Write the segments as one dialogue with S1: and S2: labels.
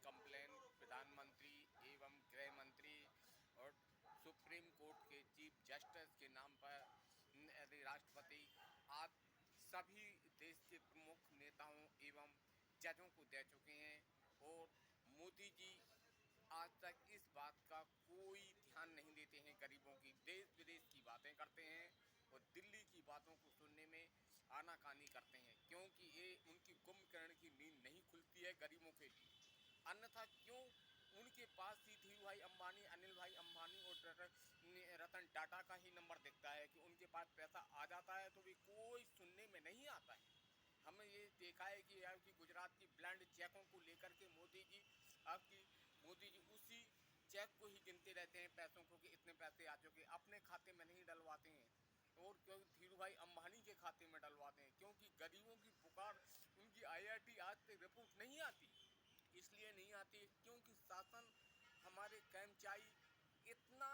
S1: Complain प्रधानमंत्री एवं गृह मंत्री और सुप्रीम कोर्ट के चीफ जस्टिस के नाम पर यदि राष्ट्रपति आज सभी देश के प्रमुख नेताओं एवं जजों को दे चुके हैं। और मोदी जी आज तक इस बात का कोई ध्यान नहीं देते हैं। गरीबों की देश विदेश की बातें करते हैं और दिल्ली की बातों को सुनने में आनाकानी करते हैं, क्योंकि ये उनकी कुंभकर्ण की नींद नहीं खुलती है गरीबों के लिए। अन्यथा क्यों उनके पास ही धीरू भाई अंबानी, अनिल भाई अंबानी और रतन टाटा का ही नंबर दिखता है कि उनके पास पैसा आ जाता है तो भी कोई सुनने में नहीं आता है। हमने ये देखा है कि आपकी गुजरात की ब्लैंड चेकों को लेकर के मोदी जी उसी चेक को ही गिनते रहते हैं, पैसों को कि इतने पैसे आ चुके, अपने खाते में नहीं डलवाते हैं और क्योंकि धीरू भाई अंबानी के खाते में डलवाते हैं, क्योंकि गरीबों की पुकार उनकी आईआईटी आज तक रिपोर्ट नहीं आती। इसलिए नहीं आती क्योंकि शासन हमारे कर्मचारी इतना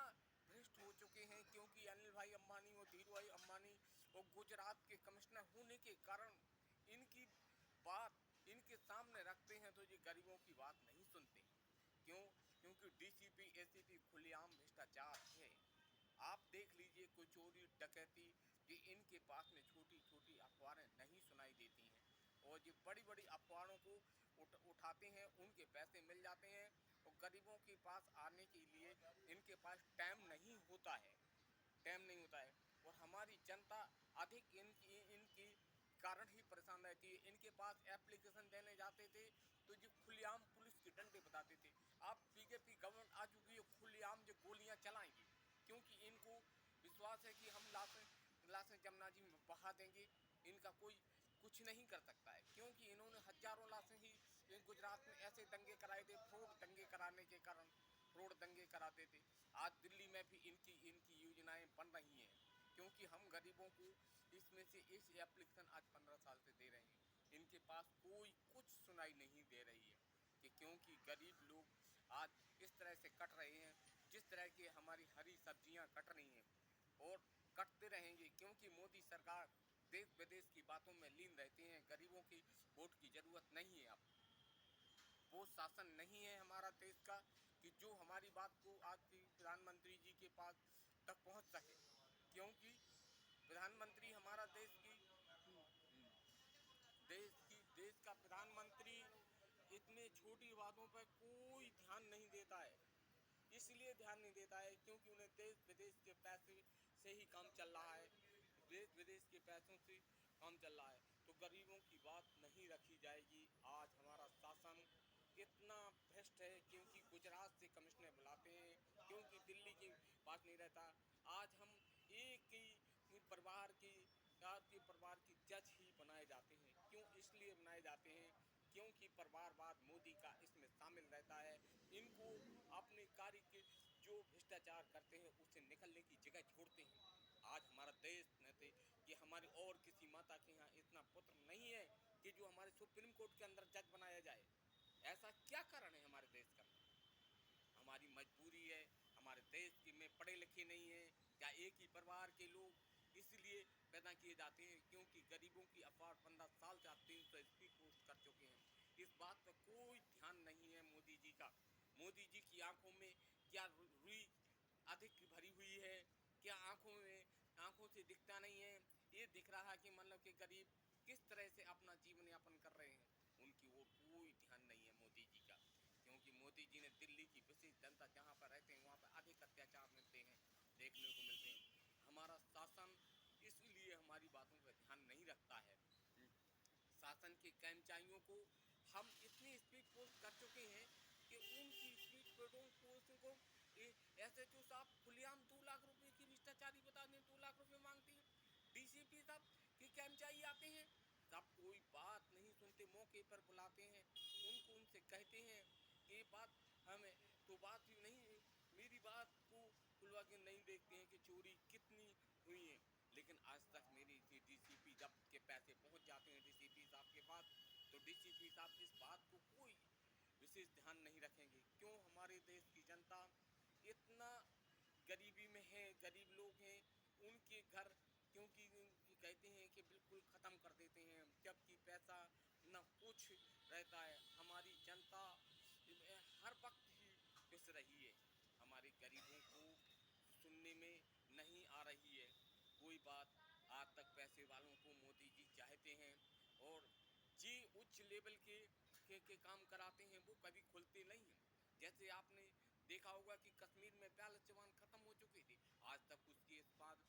S1: भ्रष्ट हो चुके हैं, क्योंकि अनिल भाई अंबानी और धीरू भाई अंबानी और गुजरात के कमिश्नर होने के कारण इनकी बात इनके सामने रखते हैं तो ये गरीबों की बात नहीं सुनते। क्यों? क्योंकि डीसीपी एसीपी खुलेआम भ्रष्टाचार है। आप देख लीजिए कोई चोरी डकैती कि इनके पास में छोटी छोटी अखबारें नहीं सुनाई देती हैं और ये बड़ी बड़ी अखबारों को उठाते हैं, उनके पैसे मिल जाते हैं और गरीबों के पास आने के लिए इनके पास टाइम नहीं होता है। और हमारी जनता अधिक इनकी इनकी कारण ही परेशान रहती है। इनके पास एप्लीकेशन देने जाते थे तो जो खुलेआम पुलिस के डंडे बताते थे। अब बीजेपी गवर्नमेंट आ चुकी है, खुलेआम जो गोलियां चलाएंगी, क्योंकि इनको विश्वास है कि हम लाशें जमुना जी में बहा देंगे, इनका कोई कुछ नहीं कर सकता है। क्योंकि इन्होंने हजारों लाशें ही गुजरात में ऐसे दंगे कराए थे, फ्रॉड दंगे कराने के कारण फ्रॉड दंगे कराते थे। आज दिल्ली में भी इनकी इनकी योजनाएं बन रही हैं, क्योंकि हम गरीबों को इसमें से इस एप्लीकेशन आज 15 साल से दे रहे हैं, इनके पास कोई कुछ सुनाई नहीं दे रही है कि क्योंकि गरीब लोग आज इस तरह से कट रहे हैं जिस तरह की हमारी हरी सब्जियां कट रही हैं और कटते रहेंगे, क्योंकि मोदी सरकार देश विदेश की बातों में लीन रहते हैं। गरीबों की वोट की ज़रूरत नहीं है। अब वो शासन नहीं है हमारा देश का कि जो हमारी बात को आज की प्रधानमंत्री जी के पास तक पहुंच सके, क्योंकि प्रधानमंत्री हमारा देश का प्रधानमंत्री इतने छोटी बातों पर कोई ध्यान नहीं देता है। इसलिए ध्यान नहीं देता है क्योंकि उन्हें देश विदेश के पैसे से ही काम चल रहा है, देश विदेश के पैसों से काम चल रहा है, तो गरीबों की बात नहीं रखी जाएगी। आज हमारा शासन इतना भ्रष्ट है क्योंकि गुजरात से कमिश्नर बुलाते हैं, क्योंकि दिल्ली के पास नहीं रहता। आज हम एक ही परिवार की जज ही बनाए जाते हैं। क्यों इसलिए बनाए जाते हैं? क्योंकि परिवारवाद मोदी का इसमें शामिल रहता है। इनको अपने कार्य के जो भ्रष्टाचार करते हैं उससे निकलने की जगह छोड़ते हैं। आज हमारा देश न थे कि हमारी और किसी माता के यहाँ इतना पुत्र नहीं है कि जो हमारे सुप्रीम कोर्ट के अंदर जज बनाया जाए। ऐसा क्या कारण है हमारे देश का? हमारी मजबूरी है, हमारे देश के में पढ़े लिखे नहीं हैं। क्या एक ही परिवार के लोग इसलिए पैदा किए जाते हैं क्योंकि गरीबों की अपार 15 साल से आप 300 स्पीड पोस्ट कर चुके हैं। इस बात पर कोई ध्यान नहीं है मोदी जी का। मोदी जी की आंखों में क्या रुई अधिक भरी हुई है? क्या आंखों से दिखता नहीं है? ये दिख रहा है कि मतलब कि गरीब किस तरह से अपना जीवन यापन कर रहे हैं, उनकी ओर कोई ध्यान नहीं है मोदी जी का। क्योंकि मोदी जी ने दिल्ली की विशेष जनता जहाँ पर रहते हैं वहाँ पर अधिक अत्याचार मिलते हैं, देखने को मिलते हैं। हमारा शासन इसलिए हमारी बातों पर ध्यान नहीं रखता है। शासन के कर्मचारियों को हम इतनी स्पीड पोस्ट कर चुके हैं कि उनकी स्पीड पोस्टों को एस एच ओ साहब खुलेआम 2 लाख रुपए की भ्रष्टाचारी बता दें, 2 लाख रुपए मांगते हैं। डीसीपी साहब के कर्मचारी आते हैं, सब कोई बात नहीं सुनते, मौके पर बुलाते हैं, उनसे कहते हैं कि ये बात हमें तो बात ही नहीं, मेरी बात को खुलवा के नहीं देखते हैं कि चोरी कितनी हुई है। लेकिन आज तक मेरी डीसीपी जब के पैसे पहुंच जाते हैं डीसीपी साहब के पास, तो डीसीपी साहब इस बात को कोई विशेष ध्यान नहीं रखेंगे। क्यों हमारे देश की जनता इतना गरीबी में है, गरीब लोग हैं, उनके घर क्योंकि कहते हैं कि बिल्कुल ख़त्म कर देते हैं, जबकि पैसा ना कुछ रहता है। हमारी जनता पिस रही है, हमारे गरीबों को सुनने में नहीं आ रही है कोई बात। आज तक पैसे वालों को मोदी जी चाहते हैं, और जी उच्च लेवल के काम कराते हैं वो कभी खुलते नहीं हैं। जैसे आपने देखा होगा कि कश्मीर में 42 जवान खत्म हो चुके थे, आज तक उसकी इस्पाल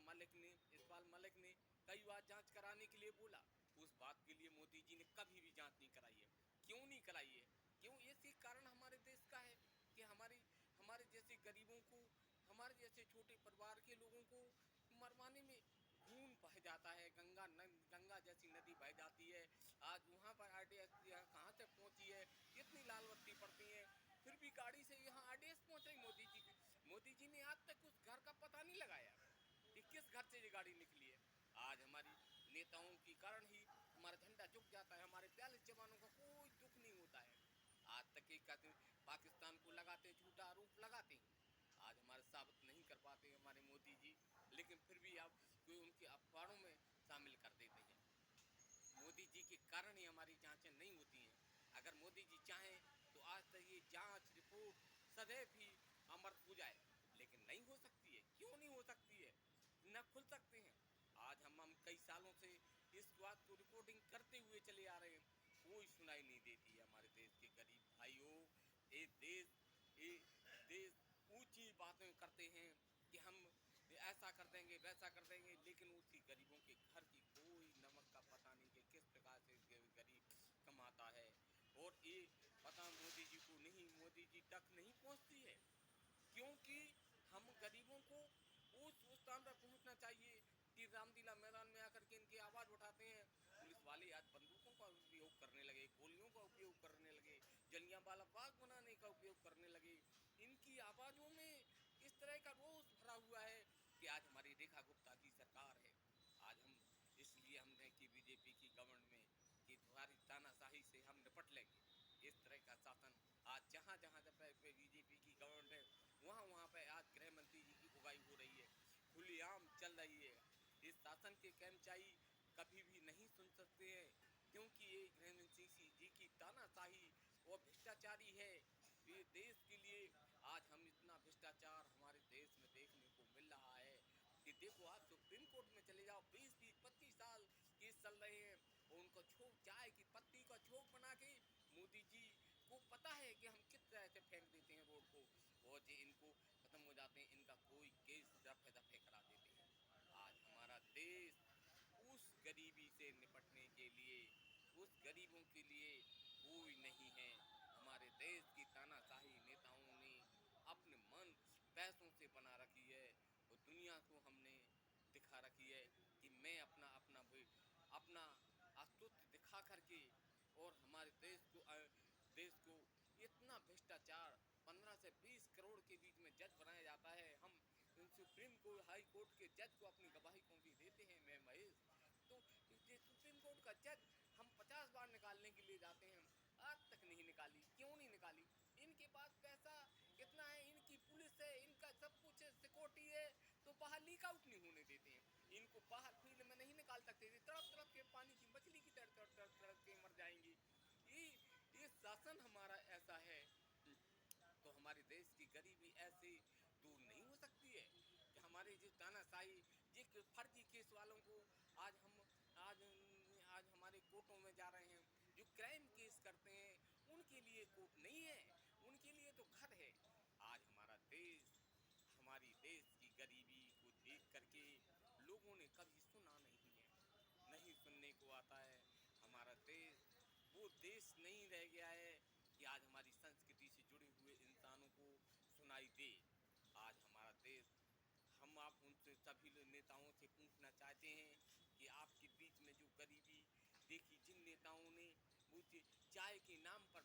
S1: मलिक ने कई बार जांच कराने के लिए बोला, उस बात के लिए मोदी जी ने कभी भी जांच नहीं कराई है। क्यों नहीं कराई है? क्यों? इसी कारण हमारे देश का है कि हमारे जैसे गरीबों को, हमारे जैसे छोटे परिवार के लोगों को मरवाने में खून बह जाता है। गंगा जैसी नदी बह जाती है। आज वहाँ पर आरडीएस कहाँ से पहुँची है, कितनी लाल बत्ती पड़ती है, फिर भी गाड़ी से यहाँ आरडीएस पहुँच रही मोदी जी की। मोदी जी ने आज तक उस घर का पता नहीं लगाया कि किस घर से ये गाड़ी निकली है। आज हमारी नेताओं के कारण ही हमारा झंडा झुक जाता है, हमारे 42 जवानों का कोई दुख नहीं होता है। आज तक एक पाकिस्तान को लगाते, झूठा आरोप लगाते हैं, आज हमारे साबित नहीं कर पाते हमारे मोदी जी, लेकिन फिर भी आप कोई उनके अखबारों में शामिल कर देते हैं। मोदी जी के कारण ही हमारी जांचें नहीं होती हैं। अगर मोदी जी चाहें तो आज तक ये जांच रिपोर्ट सदैव ही अमर हो जाए, लेकिन नहीं हो सकती है। क्यों नहीं हो सकती है? न खुल सकते हैं। आज हम कई सालों से इस बात को रिकॉर्डिंग करते हुए चले आ रहे हैं, कोई सुनाई नहीं देती है हमारे देश के गरीब भाइयों। ये देश ऊंची बातें करते हैं कि हम ऐसा कर देंगे वैसा कर देंगे, लेकिन उसी गरीबों के घर की कोई नमक का पता नहीं कि किस प्रकार से गरीब कमाता है। और ये पता मोदी जी को नहीं, मोदी जी तक नहीं पहुंचती है, क्योंकि हम गरीबों को उस स्थान पर पहुंचना चाहिए कि रामलीला मैदान में आकर के इनकी आवाज़ उठाते हैं। पुलिस वाले आज बंदूकों का उपयोग करने लगे, गोलियों का उपयोग करने लगे, जलियांवाला बाग बनाने का उपयोग करने लगे। इनकी आवाज़ों में इस तरह का रोष भरा हुआ है कि आज हमारी रेखा गुप्ता की सरकार है। आज हम इसलिए हमने कि बीजेपी की गवर्नमेंट में कि तुम्हारी तानाशाही से हम निपट लेंगे। इस तरह का शासन आज जहाँ जहाँ बीजेपी की गवर्नमेंट है, वहाँ वहाँ पे आज गृह मंत्री जी की उगाई हो रही है, खुलेआम चल रही है। इस शासन के कर्मचारी कभी भी नहीं सुन सकते हैं, क्योंकि ये गृह मंत्री जी की तानाशाही और भ्रष्टाचारी है। ये देश के लिए आज हम इतना भ्रष्टाचार हमारे देश में देखने को मिल रहा है कि देखो, आप सुप्रीम कोर्ट में चले जाओ, 20-25 साल केस चल रहे हैं, और उनको छोक, चाय की पत्ती का छोक बना के मोदी जी को पता है कि हम किस तरह से फेंक देते हैं रोड को, और जो इनको खत्म हो जाते हैं, इनका कोई केस दफे दफे करा देते हैं। आज हमारा देश उस गरीबी से निपटने के लिए, उस गरीबों के लिए कोई नहीं है। हमारे देश की तानाशाही नेताओं ने अपने मन पैसों से बना रखी है, और दुनिया को हमने दिखा रखी है कि मैं अपना अपना अपना अस्तित्व दिखा करके, और हमारे देश को इतना भ्रष्टाचार, 15 से 20 करोड़ के बीच में जज बनाया जाता है। हम सुप्रीम कोर्ट, हाई कोर्ट के जज को अपनी गवाही कॉपी देते हैं, मैं महेश, तो ये सुप्रीम कोर्ट का जज हम 50 बार निकालने के लिए जाते हैं, आज तक नहीं निकाली। क्यों नहीं निकाली? इनके पास पैसा इतना है, इनकी पुलिस है, इनका सब कुछ है, सिक्योरिटी है, तो बाहर लीक आउट नहीं होने देते हैं। इनको बाहर फील्ड में नहीं निकाल सकते थे, तड़प तड़प के पानी की मछली की तरह तड़प तड़प तड़प के मर जाएंगी। ये शासन हमारा ऐसा है, तो हमारे देश की गरीबी ऐसे दूर नहीं हो सकती है कि हमारे जो तानाशाही, ये फर्जी केस वालों को आज हम आज आज हमारे कोर्टों में जा रहे हैं। जो क्राइम केस करते हैं उनके लिए कोर्ट नहीं है, उनके लिए तो घर है। आज हमारा देश, हमारी देश की गरीबी को देख करके लोगों ने कभी सुना नहीं है, नहीं सुनने को आता है। हमारा देश वो देश नहीं रह गया है कि आज हमारी संस्कृति से जुड़े हुए इंसानों को सुनाई दे। आज हमारा देश, हम आप उनसे सभी नेताओं से पूछना चाहते हैं कि आपके बीच में जो गरीबी देखी, जिन नेताओं ने वो चाय के नाम पर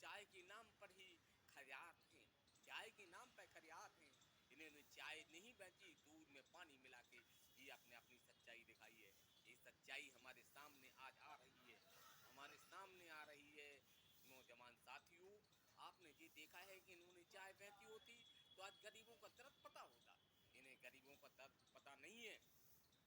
S1: चाय के नाम पर ही खैरात हैं, चाय के नाम पर खैरात हैं, इन्होंने चाय नहीं बेची, दूध में पानी मिला के ये अपने अपनी सच्चाई दिखाई है। ये सच्चाई हमारे सामने आज आ रही है, हमारे सामने आ रही है। नौजवान साथियों, आपने ये देखा है कि इन्होंने चाय बेची होती तो आज गरीबों का दर्द पता होता। इन्हें गरीबों का दर्द पता नहीं है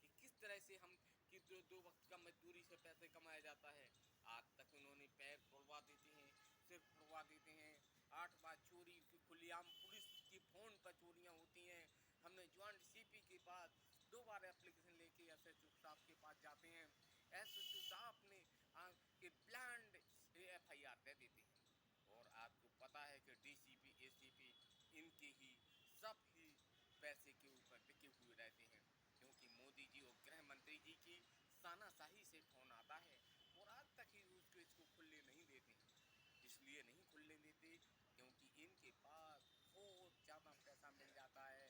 S1: कि किस तरह से हम कि दो वक्त का मजदूरी से पैसे कमाया जाता है। आज तक उन्होंने पैर तोड़वा देते हैं, सिर तोड़वा देते हैं, 8 बार चोरी की खुलेआम पुलिस की फ़ोन पर चोरियां होती हैं। हमने ज्वाइंट सीपी के पास 2 बार एप्लीकेशन लेके एसएचओ साहब के पास जाते हैं। एसएचओ साहब ने के ब्लैंड एफआईआर दे देते हैं। और आपको पता है कि डीसीपी एसीपी इनके ही सब ही पैसे के ऊपर टिके हुए रहते हैं, क्योंकि मोदी जी और गृह मंत्री जी की तानाशाही से फोन आता है और आज तक ही उसको इसको खुलने नहीं देते हैं। इसलिए नहीं खुलने देते क्योंकि इनके पास बहुत ज़्यादा पैसा मिल जाता है।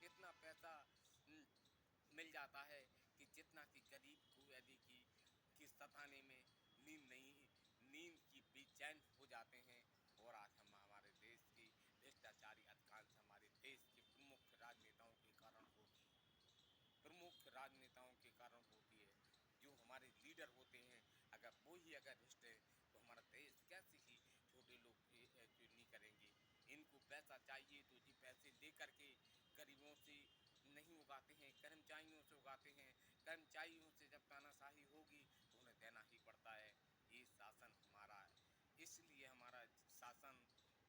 S1: इतना पैसा मिल जाता है कि जितना कि गरीब को यदि कि सताने में नींद की बेचैन हो जाते हैं। और आज हम हमारे देश की भ्रष्टाचारी अधिकांश हमारे देश के प्रमुख राजनेताओं के कारण होती है। प्रमुख राजनेताओं के कारण होती है। जो हमारे लीडर होते हैं, अगर वो ही अगर भ्रष्ट है तो हमारा देश कैसे ही छोटे लोग नहीं करेंगे। इनको पैसा चाहिए तो जी पैसे दे करके गरीबों से नहीं उगाते हैं, कर्मचारियों से उगाते हैं। कर्मचारियों से जब तानाशाही होगी तो उन्हें देना ही पड़ता है। ये शासन हमारा है, इसलिए हमारा शासन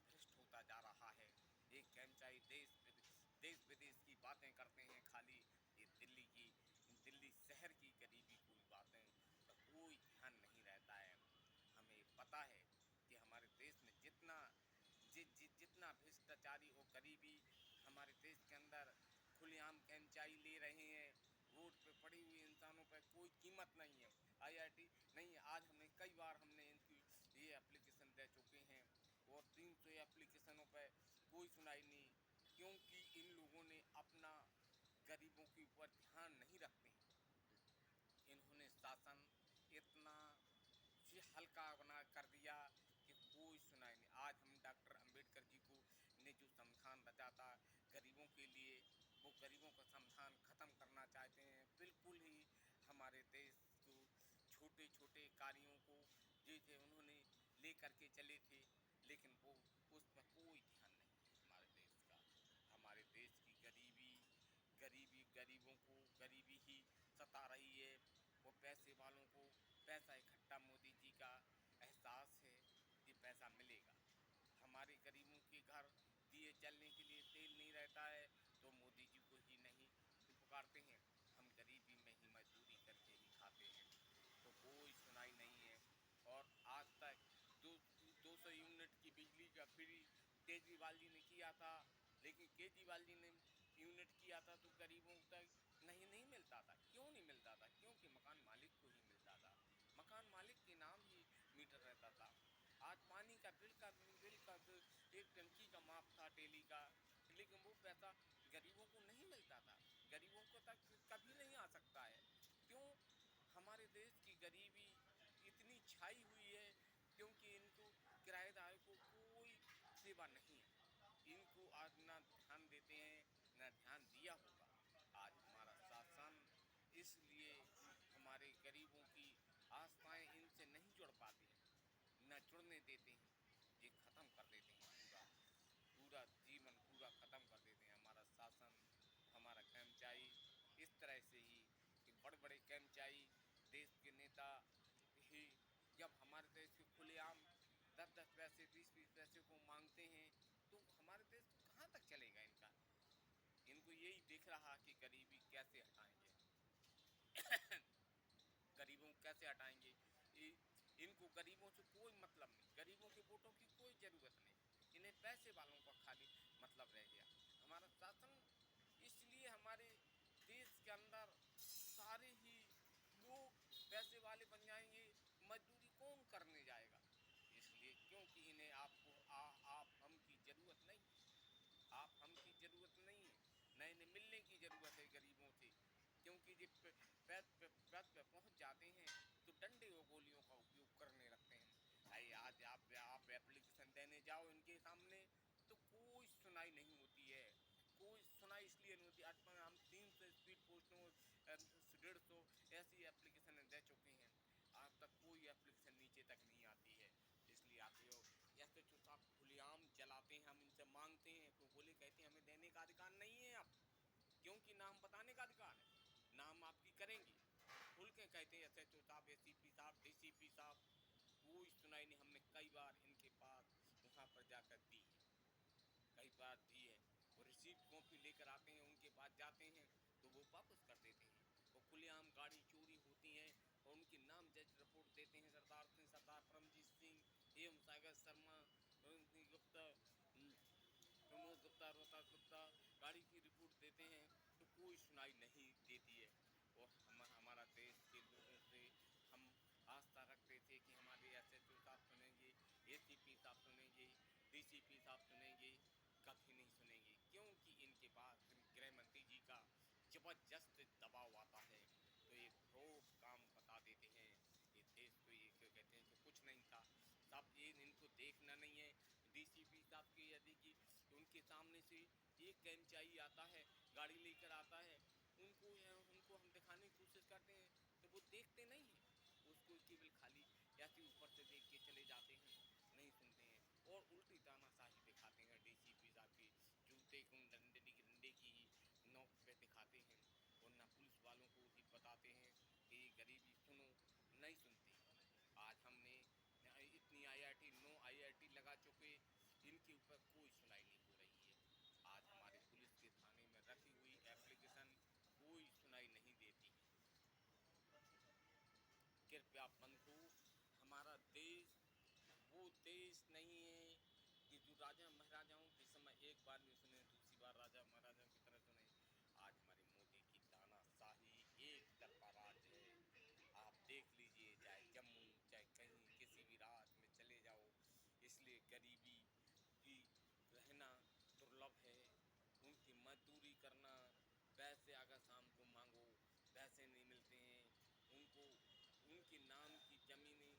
S1: भ्रष्ट होता जा रहा है। एक कर्मचारी देश विदेश की बातें करते हैं खाली, ये दिल्ली शहर की गरीबी कोई बातें का कोई ध्यान नहीं रहता है। हमें पता है कि हमारे देश में जितना भ्रष्टाचारी और गरीबी हमारे देश के अंदर खुलेआम कर्मचारी ले रहे हैं, रोड पे पड़ी हुई इंसानों पर कोई कीमत नहीं है। आईआईटी नहीं है। आज हमने इनकी ये एप्लीकेशन दे चुके हैं और 300 एप्लीकेशनों पर कोई सुनाई नहीं, क्योंकि इन लोगों ने अपना गरीबों के ऊपर ध्यान नहीं रखते हैं। इन्होंने शासन इतना हल्का बना कर दिया कि कोई सुनाई नहीं। आज हम डॉक्टर अंबेडकर जी को ने जो संविधान रचा था गरीबों के लिए, वो गरीबों का संविधान ख़त्म करना चाहते हैं। बिल्कुल ही हमारे देश को छोटे छोटे कार्यों को जैसे उन्होंने ले करके चले थे, लेकिन वो उस पर कोई ध्यान नहीं है हमारे देश का। हमारे देश की गरीबों को गरीबी ही सता रही है। वो पैसे वालों को पैसा इकट्ठा, मोदी जी का एहसास है कि पैसा मिलेगा। हमारे गरीबों के घर दिए जलने के लिए तेल नहीं रहता है तो मोदी जी को ही नहीं पुकारते हैं। हम गरीबी में ही मजदूरी करके ही खाते हैं, तो कोई सुनाई नहीं है। और आज तक 200 यूनिट की बिजली का फ्री केजरीवाल जी ने किया था, लेकिन केजरीवाल जी ने यूनिट किया था तो गरीबों तक नहीं मिलता था। क्यों नहीं मिलता था? क्योंकि मकान मालिक को ही मिलता था। मकान मालिक के नाम ही मीटर रहता था। आज पानी का बिल का एक टंकी का माप था डेली का, लेकिन वो पैसा गरीबों को नहीं मिलता था। गरीबों को तक कभी नहीं आ सकता है। क्यों? हमारे देश की गरीबी इतनी छाई हुई है क्योंकि इनको किराएदार को कोई सेवा नहीं है। इनको आज ना ध्यान देते हैं, ना ध्यान दिया होगा। आज हमारा शासन इसलिए हमारे गरीबों की आस्थाएं इनसे नहीं जुड़ पाती हैं, न जुड़ने देते हैं। ये ख़त्म कर देते हैं पूरा पूरा जीवन पूरा ख़त्म कर देते हैं। हमारा शासन, हमारा कर्मचारी इस तरह से ही कि बड़े बड़े कर्मचारी देश के नेता ही जब हमारे देश के खुलेआम 10-10 पैसे 20-20 पैसे को मांगते हैं तो हमारे देश कहाँ तक चलेगा इनका। इनको यही दिख रहा कि गरीबी कैसे हटाएंगे। गरीबों को कैसे हटाएंगे। इनको गरीबों से कोई मतलब नहीं, गरीबों के वोटों की कोई ज़रूरत नहीं। इन्हें पैसे वालों का खाली मतलब रह गया। हमारा शासन इसलिए हमारे देश के अंदर सारे ही लोग पैसे वाले बन जाएंगे, मजदूरी कौन करने जाएगा। इसलिए क्योंकि इन्हें आप हम की ज़रूरत नहीं, आप हम की ज़रूरत नहीं है, न इन्हें मिलने की ज़रूरत है गरीबों से। क्योंकि जब पैद पे पहुंच जाते हैं तो डंडे और गोलियों का उपयोग करने लगते हैं। भाई आज आप एप्लीकेशन देने जाओ इनके सामने तो कोई सुनाई नहीं होती है। कोई सुनाई इसलिए नहीं होती। आज हम 300 स्पीड पोस्टों 150 ऐसी एप्लीकेशन दे चुके हैं, आज तक कोई एप्लीकेशन नीचे तक नहीं आती है। इसलिए आते हो ऐसे चुपचाप खुलेआम जलाते हैं। हम इनसे मांगते हैं तो बोले कहते हैं हमें देने का अधिकार नहीं है अब, क्योंकि ना हम बताने का अधिकार है ना हम आपकी करेंगे। खुल के कहते हैं एस एच ओ साहब, एसीपी साहब, डीसीपी साहब, कोई सुनाई नहीं। हमने कई बार इनके पास वहाँ पर जाकर दी है, कई बार दी है। वो रिसीप्ट कॉपी लेकर आते हैं, उनके पास जाते हैं तो वो वापस कर देते हैं। और खुलेआम गाड़ी चोरी होती हैं और उनके नाम जज रिपोर्ट देते हैं, सरदार सिंह, सरदार परमजीत सिंह एवं सागर शर्मा, गुप्ता, प्रमोद गुप्ता, रोहतास गुप्ता गाड़ी की रिपोर्ट देते हैं तो कोई सुनाई नहीं देती है। और हमारा देश के लोगों से हम आस्था रखते थे कि हमारे SHO साहब सुनेंगे, ACP साहब सुनेंगे, DCP साहब सुनेंगे, कभी नहीं सुनेंगे, क्योंकि इनके पास गृह मंत्री जी का जबरदस्त दबाव आता है तो ये फ्रॉड काम बता देते हैं। ये देश को ये क्यों कहते हैं कि कुछ नहीं था, सब ये इनको देखना नहीं है। DCP साहब के यदि कि उनके सामने से एक कर्मचारी आता है, गाड़ी लेकर आता है, उनको हम दिखाने की कोशिश करते हैं तो वो देखते नहीं हैं, उसको केवल खाली ऐसे ऊपर से देख के चले जाते हैं, नहीं सुनते हैं। और उल्टी तानाशाही दिखाते हैं, DCP साहब की जूते को डंडे की नोक पे दिखाते हैं और ना पुलिस वालों को ही बताते हैं कि गरीबी सुनो, नहीं सुनते। आज हमने इतनी IIT 9 IIT लगा चुके, इनके ऊपर कोई सुनाई नहीं हो रही है। आज हमारे पुलिस के थाने में रखी हुई एप्लीकेशन कोई सुनाई नहीं देती है। कृपया बंधु, हमारा देश वो देश नहीं है कि जो राजा महाराजाओं के समय एक बार में सुने, दूसरी बार राजा महाराजाओं की तरह सुने। आज हमारे मोदी की तानाशाही, एक तरफा राज है। आप देख लीजिए, चाहे जम्मू, चाहे कहीं किसी भी राज्य में चले जाओ, इसलिए गरीबी की रहना दुर्लभ है। उनकी मजदूरी करना, पैसे अगर शाम को मांगो पैसे नहीं मिलते हैं उनको, उनके नाम की ज़मीनें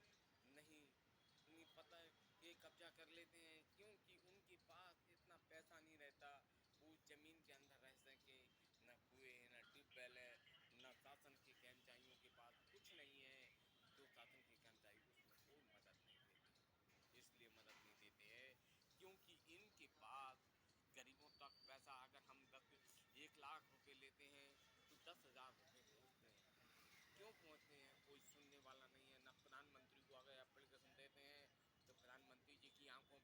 S1: नहीं पता है कि कब्जा कर लेते हैं, क्योंकि उनके पास इतना पैसा नहीं रहता वो ज़मीन के अंदर रह सके। न कुएं हैं, न ट्यूबवेल है, न शासन के कर्मचारियों के पास कुछ नहीं है। जो शासन के कर्मचारी उसमें कोई मदद नहीं देते हैं, इसलिए मदद नहीं देते हैं क्योंकि इनके पास गरीबों तक पैसा, अगर हम 1 लाख रुपए लेते हैं तो 10,000 रुपये पहुँचते हैं। क्यों पहुँचते हैं? कोई सुनने वाला नहीं है। ना प्रधानमंत्री को अगर एप्लीकेशन देते हैं तो प्रधानमंत्री जी की आंखों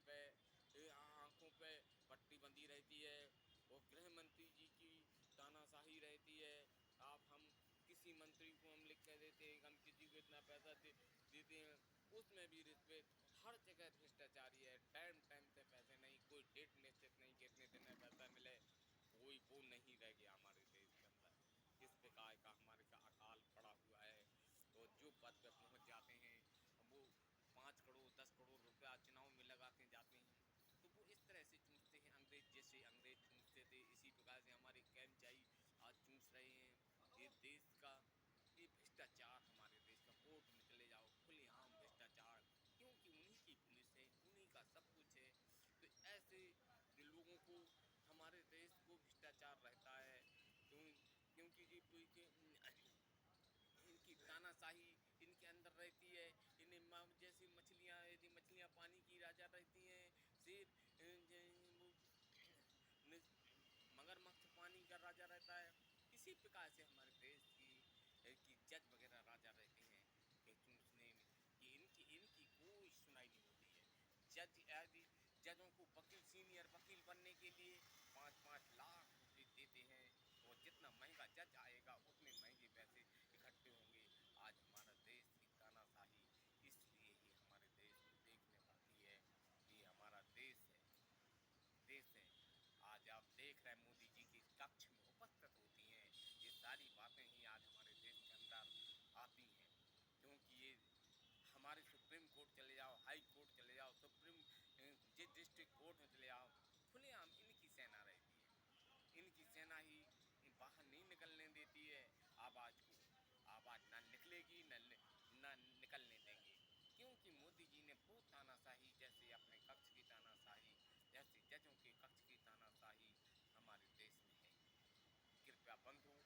S1: पे पट्टी बंधी रहती है और गृह मंत्री जी की तानाशाही रहती है। आप हम किसी मंत्री को हम लिख कर देते हैं, हम किसी को इतना पैसा देते हैं, उसमें भी रिश्वत, हर जगह भ्रष्टाचारी है। टाइम टाइम से पैसे नहीं, कोई डेट निश्चित नहीं कि इतने दिन में पैसा मिले, कोई वो नहीं रह गया हमारे देश के अंदर। किस प्रकार का हमारे का अकाल पड़ा हुआ है और जो पद पे पहुंच जाते हैं वो 5 करोड़ 10 करोड़ रुपया चुनाव में लगाते जाते हैं, तो वो इस तरह से चूसते हैं। अंग्रेज जैसे अंग्रेज चूसते थे, इसी प्रकार से हमारे कर्मचारी आज चूस रहे हैं। ये देश का ये भ्रष्टाचार, हमारे देश का कोर्ट में चले जाओ खुलेआम भ्रष्टाचार, क्योंकि उन्हीं की पुलिस है, उन्हीं का सब कुछ है। तो ऐसे लोगों को, हमारे देश को भ्रष्टाचार रहता है क्योंकि जी इनकी तानाशाही इनके अंदर रहती है। इन्हें जैसी मछलियाँ, यदि मछलियाँ पानी की राजा रहती हैं, शेर वो मगरमच्छ पानी का राजा रहता है, इसी प्रकार से हमारे देश की जज वगैरह राजा रहते हैं कि चूसने में, कि इनकी इनकी कोई सुनाई नहीं होती है। जज यदि जजों को वकील, सीनियर वकील बनने के लिए 5-5 लाख रुपए देते हैं और जितना महंगा जज आएगा उतने महंगे पैसे इकट्ठे होंगे। आज हमारा देश की तानाशाही इसलिए ही हमारे देश को देखने पड़ती है कि हमारा देश है। आज आप देख रहे हैं मोदी जी की कक्ष में उपस्थित होती हैं, ये सारी बातें ही आज हमारे देश के अंदर आती हैं, क्योंकि ये हमारे सुप्रीम कोर्ट चले जाओ, हाई कोर्ट चले जाओ, जिस डिस्ट्रिक्ट कोर्ट में चले जाओ, खुलेआम इनकी सेना रहती है। इनकी सेना ही बाहर नहीं निकलने देती है आवाज़ को। आवाज़ ना निकलेगी, ना निकलने देंगे, क्योंकि मोदी जी ने बहुत तानाशाही, जैसे अपने कक्ष की तानाशाही, जैसे जजों के कक्ष की तानाशाही हमारे देश में है। कृपया बंधु,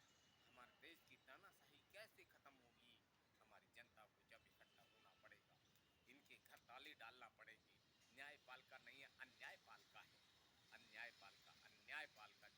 S1: हमारे देश की तानाशाही कैसे खत्म होगी? हमारी जनता को जब इकट्ठा होना पड़ेगा, इनके घर ताले डालना पड़ेगी। न्यायपालिका नहीं है, अन्यायपालिका है। अन्यायपालिका